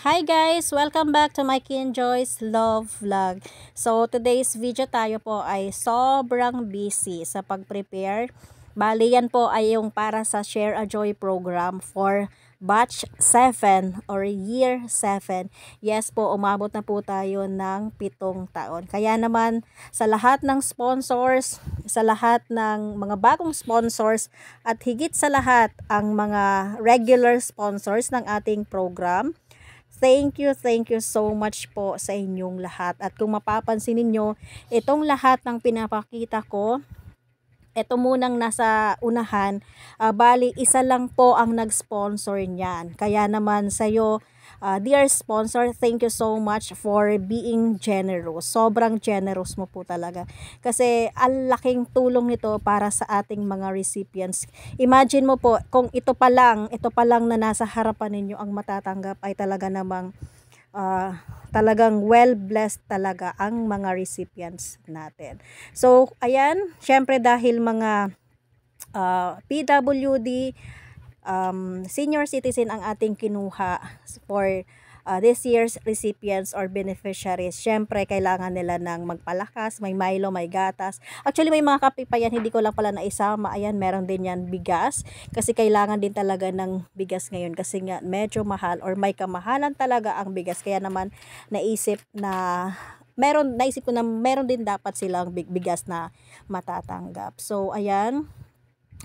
Hi guys! Welcome back to my Joy's Love Vlog. So today's video tayo po ay sobrang busy sa pag-prepare. Bali yan po ay yung para sa Share a Joy program for batch 7 or year 7. Yes po, umabot na po tayo ng 7 taon. Kaya naman sa lahat ng sponsors, sa lahat ng mga bagong sponsors at higit sa lahat ang mga regular sponsors ng ating program, thank you so much po sa inyong lahat. At kung mapapansin ninyo, itong lahat ng pinapakita ko, ito munang nasa unahan, bali isa lang po ang nag-sponsor niyan. Kaya naman sa'yo, dear sponsor, thank you so much for being generous. Sobrang generous mo po talaga. Kasi ang laking tulong nito para sa ating mga recipients. Imagine mo po, kung ito pa lang na nasa harapan ninyo ang matatanggap ay talaga namang talagang well blessed talaga ang mga recipients natin. So ayan, syempre dahil mga PWD, senior citizen ang ating kinuha for this year's recipients or beneficiaries. Syempre, kailangan nila ng magpalakas, may Milo, may gatas. Actually, may mga kape pa yan, hindi ko lang pala naisama. Ayan, meron din yan bigas. Kasi kailangan din talaga ng bigas ngayon kasi nga medyo mahal or may kamahalan talaga ang bigas. Kaya naman naisip ko na meron din dapat silang bigas na matatanggap. So, ayan,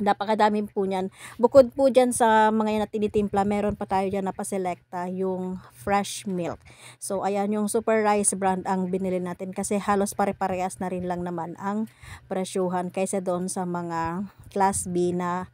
napakadami po niyan. Bukod po dyan sa mga yan na tinitimpla, meron pa tayo dyan na paselekta yung fresh milk. So ayan, yung Super Rice brand ang binili natin kasi halos pare-parehas na rin lang naman ang presyuhan kaysa doon sa mga class B na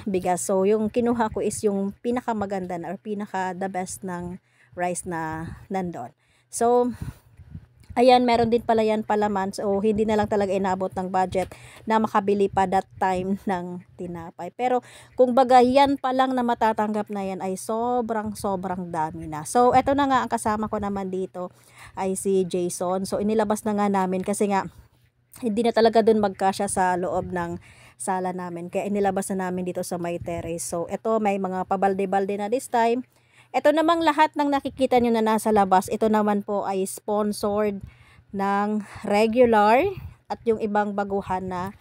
bigas. So yung kinuha ko is yung pinakamaganda na or pinaka the best ng rice na nandun. So ayan, meron din pala yan palaman. So, hindi na lang talaga inabot ng budget na makabili pa that time ng tinapay. Pero, kung baga yan pa lang na matatanggap na yan ay sobrang dami na. So, eto na nga ang kasama ko naman dito ay si Jason. So, inilabas na nga namin kasi nga hindi na talaga dun magkasya sa loob ng sala namin. Kaya inilabas na namin dito sa may terrace. So, eto may mga pabalde-balde na this time. Ito namang lahat ng nakikita nyo na nasa labas, ito naman po ay sponsored ng regular at yung ibang baguhan na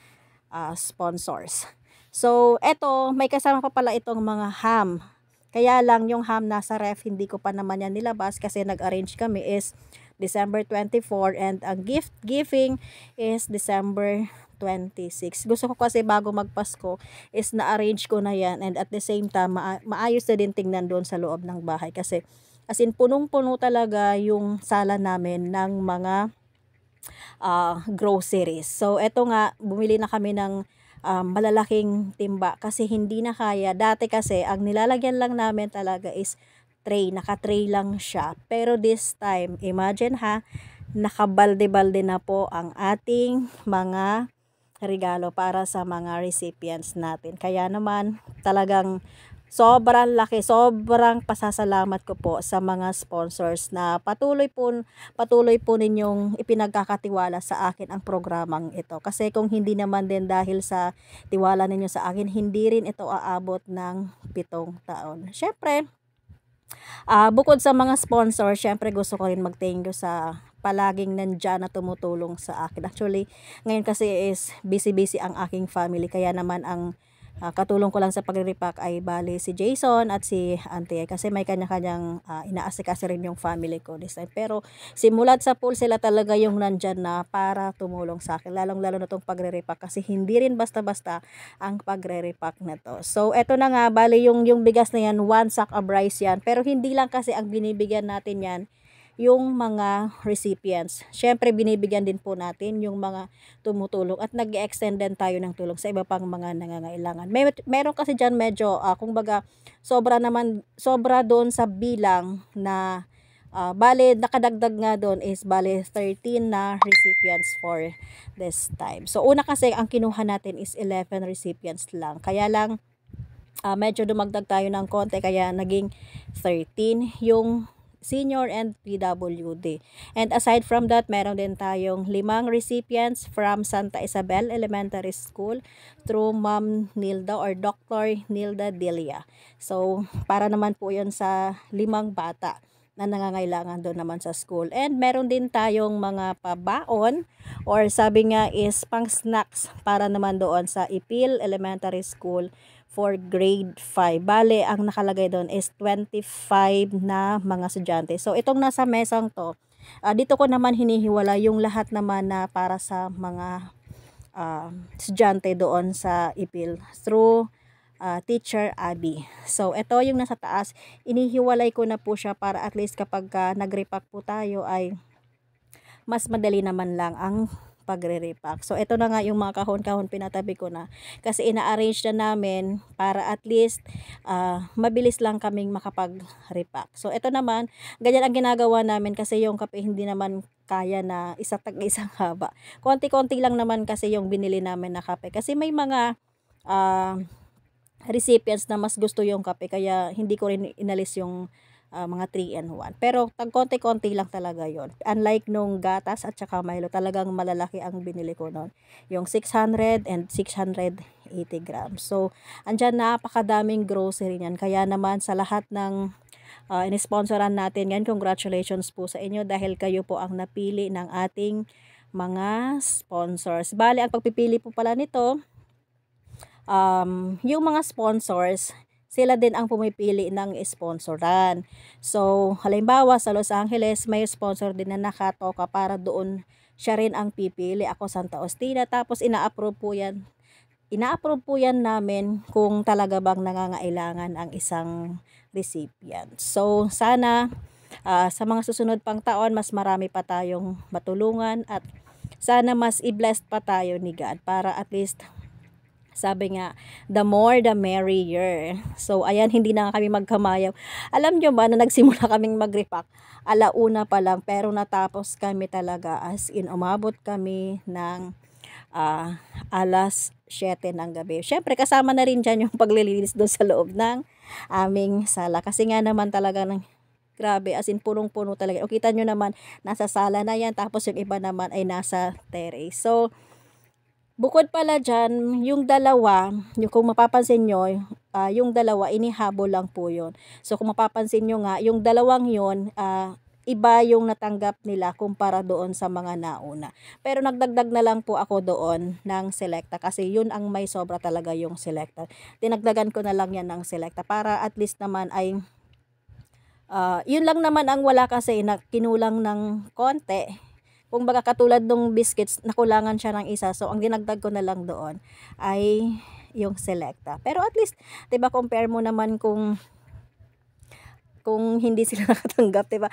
sponsors. So, ito, may kasama pa pala itong mga ham. Kaya lang yung ham nasa ref, hindi ko pa naman yan nilabas kasi nag-arrange kami is December 24 and ang gift giving is December 26. Gusto ko kasi bago magpasko is na-arrange ko na yan and at the same time maayos na din tingnan doon sa loob ng bahay kasi as in punong-puno talaga yung sala namin ng mga groceries. So eto nga, bumili na kami ng malalaking timba kasi hindi na kaya. Dati kasi ang nilalagyan lang namin talaga is tray, naka-tray lang siya. Pero this time, imagine ha, nakabalde-balde na po ang ating mga regalo para sa mga recipients natin. Kaya naman talagang sobrang laki, sobrang pasasalamat ko po sa mga sponsors na patuloy po ninyong ipinagkakatiwala sa akin ang programang ito. Kasi kung hindi naman din dahil sa tiwala ninyo sa akin, hindi rin ito aabot ng 7 taon. Syempre, bukod sa mga sponsor, syempre gusto ko rin mag-thank you sa palaging nandyan na tumutulong sa akin. Actually, ngayon kasi is busy ang aking family. Kaya naman ang katulong ko lang sa pagre-repack ay bali si Jason at si Auntie kasi may kanya-kanyang inaasikaso rin yung family ko this time. Pero simulat sa pool sila talaga yung nandyan na para tumulong sa akin. Lalong-lalo na itong pagre-repack kasi hindi rin basta-basta ang pagre-repack na to. So, eto na nga, bali yung bigas na yan, 1 sack of rice yan. Pero hindi lang kasi ang binibigyan natin yan yung mga recipients. Syempre, binibigyan din po natin yung mga tumutulong at nag-extend din tayo ng tulong sa iba pang mga nangangailangan. Meron kasi dyan medyo, kung baga, sobra doon sa bilang na bale, nakadagdag nga doon is bale 13 na recipients for this time. So, una kasi ang kinuha natin is 11 recipients lang. Kaya lang, medyo dumagdag tayo ng konti kaya naging 13 yung senior and PWD. And aside from that, meron din tayong 5 recipients from Santa Isabel Elementary School through Ma'am Nilda or Dr. Nilda Delia. So, para naman po yun sa 5 bata na nangangailangan doon naman sa school. And meron din tayong mga pabaon or sabi nga is pang snacks para naman doon sa Ipil Elementary School for grade 5. Bale, ang nakalagay doon is 25 na mga estudyante. So, itong nasa mesang to, dito ko naman hinihiwala yung lahat naman na para sa mga estudyante doon sa Ipil through Teacher Abby. So, ito yung nasa taas. Inihiwalay ko na po siya para at least kapag nag-repack po tayo ay mas madali naman lang ang pagre-repack. So, ito na nga yung mga kahon-kahon pinatabi ko na. Kasi ina-arrange na namin para at least mabilis lang kaming makapag-repack. So, ito naman, ganyan ang ginagawa namin kasi yung kape hindi naman kaya na isang haba. Konti-konti lang naman kasi yung binili namin na kape. Kasi may mga recipients na mas gusto yung kape kaya hindi ko rin inalis yung mga 3-in-1. Pero konti-konti lang talaga yon. Unlike nung gatas at saka Milo, talagang malalaki ang binili ko noon. Yung 600 and 680 grams. So, andyan napakadaming grocery niyan. Kaya naman sa lahat ng inisponsoran natin yan, congratulations po sa inyo dahil kayo po ang napili ng ating mga sponsors. Bali, ang pagpipili po pala nito, yung mga sponsors, sila din ang pumipili ng sponsoran. So, halimbawa sa Los Angeles, may sponsor din na nakatoka para doon siya rin ang pipili. Ako Santa Ostina, tapos ina-approve po yan. Ina-approve po yan namin kung talaga bang nangangailangan ang isang recipient. So, sana sa mga susunod pang taon, mas marami pa tayong matulungan at sana mas i-blessed pa tayo ni God para at least sabi nga, the more the merrier. So, ayan, hindi na kami magkamayaw. Alam nyo ba na nagsimula kaming mag-repack? Alauna pa lang, pero natapos kami talaga as in umabot kami ng alas 7 ng gabi. Syempre, kasama na rin dyan yung paglilinis doon sa loob ng aming sala. Kasi nga naman talaga ng grabe, as in punong-puno talaga. O kita nyo naman, nasa sala na yan, tapos yung iba naman ay nasa terrace. So, bukod pala dyan, yung dalawa, yung kung mapapansin nyo, yung dalawa, inihabol lang po yun. So, kung mapapansin nyo nga, yung dalawang yun, iba yung natanggap nila kumpara doon sa mga nauna. Pero nagdagdag na lang po ako doon ng selecta kasi yun ang may sobra talaga yung selecta. Dinagdagan ko na lang yan ng selecta para at least naman ay, yun lang naman ang wala kasi na kinulang ng konti. Kung baga katulad ng biscuits, nakulangan siya ng isa. So, ang dinagdag ko na lang doon ay yung selecta. Pero at least, 'di ba, compare mo naman kung hindi sila nakatanggap, 'di ba?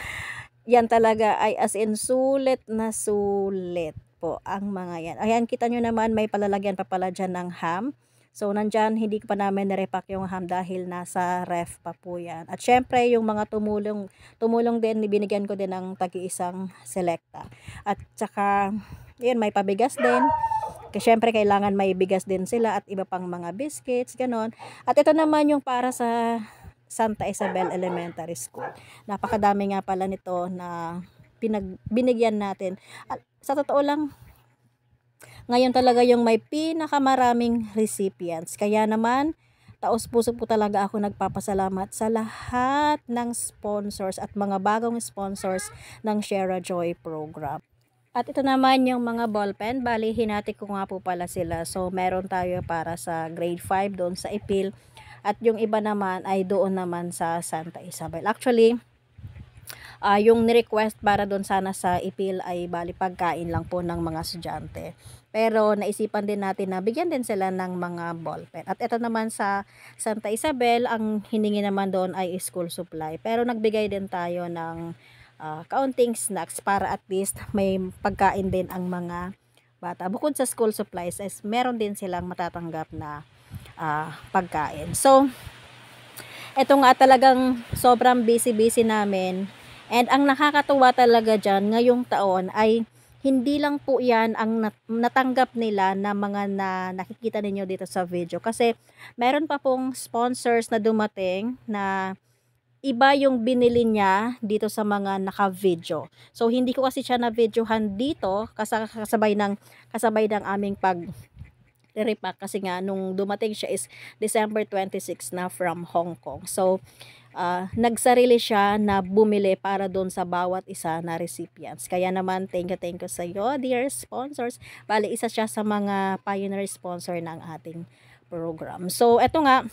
Yan talaga ay as in sulit na sulit po ang mga yan. Ayan, kita nyo naman may palalagyan pa pala dyan ng ham. So, nandyan, hindi pa namin narepack yung ham dahil nasa ref pa po yan. At syempre, yung mga tumulong din, binigyan ko din ng tagi-isang selecta. At saka, yun, may pabigas din. Kasi syempre, kailangan may bigas din sila at iba pang mga biscuits, ganon. At ito naman yung para sa Santa Isabel Elementary School. Napakadami nga pala nito na binigyan natin. At sa totoo lang, ngayon talaga yung may pinakamaraming recipients. Kaya naman, taos puso po talaga ako nagpapasalamat sa lahat ng sponsors at mga bagong sponsors ng Share a Joy program. At ito naman yung mga ballpen. Bali, hinati ko nga po pala sila. So, meron tayo para sa grade 5 doon sa Ipil. At yung iba naman ay doon naman sa Santa Isabel. Actually, yung ni-request para doon sana sa Ipil ay bali pagkain lang po ng mga estudyante. Pero naisipan din natin na bigyan din sila ng mga ballpen. At ito naman sa Santa Isabel, ang hiningi naman doon ay school supply. Pero nagbigay din tayo ng kaunting snacks para at least may pagkain din ang mga bata. Bukod sa school supplies, is meron din silang matatanggap na pagkain. So, ito nga talagang sobrang busy-busy namin. And ang nakakatuwa talaga dyan ngayong taon ay hindi lang po yan ang natanggap nila na mga nakikita ninyo dito sa video. Kasi meron pa pong sponsors na dumating na iba yung binili niya dito sa mga naka-video. So hindi ko kasi siya na-videohan dito kasabay ng aming repack kasi nga nung dumating siya is December 26 na from Hong Kong. So nagsarili siya na bumili para doon sa bawat isa na recipients. Kaya naman thank you sa iyo dear sponsors. Bali isa siya sa mga pioneer sponsor ng ating program. So eto nga,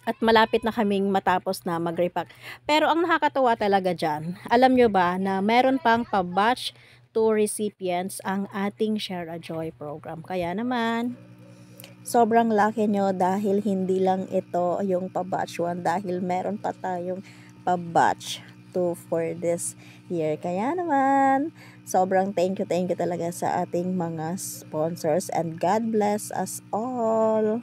at malapit na kaming matapos na mag-repack. Pero ang nakakatawa talaga dyan, alam nyo ba na meron pang pa-batch to recipients ang ating Share a Joy program. Kaya naman, sobrang lucky nyo dahil hindi lang ito yung pa-batch 1 dahil meron pa tayong pa-batch 2 for this year. Kaya naman, sobrang thank you talaga sa ating mga sponsors and God bless us all.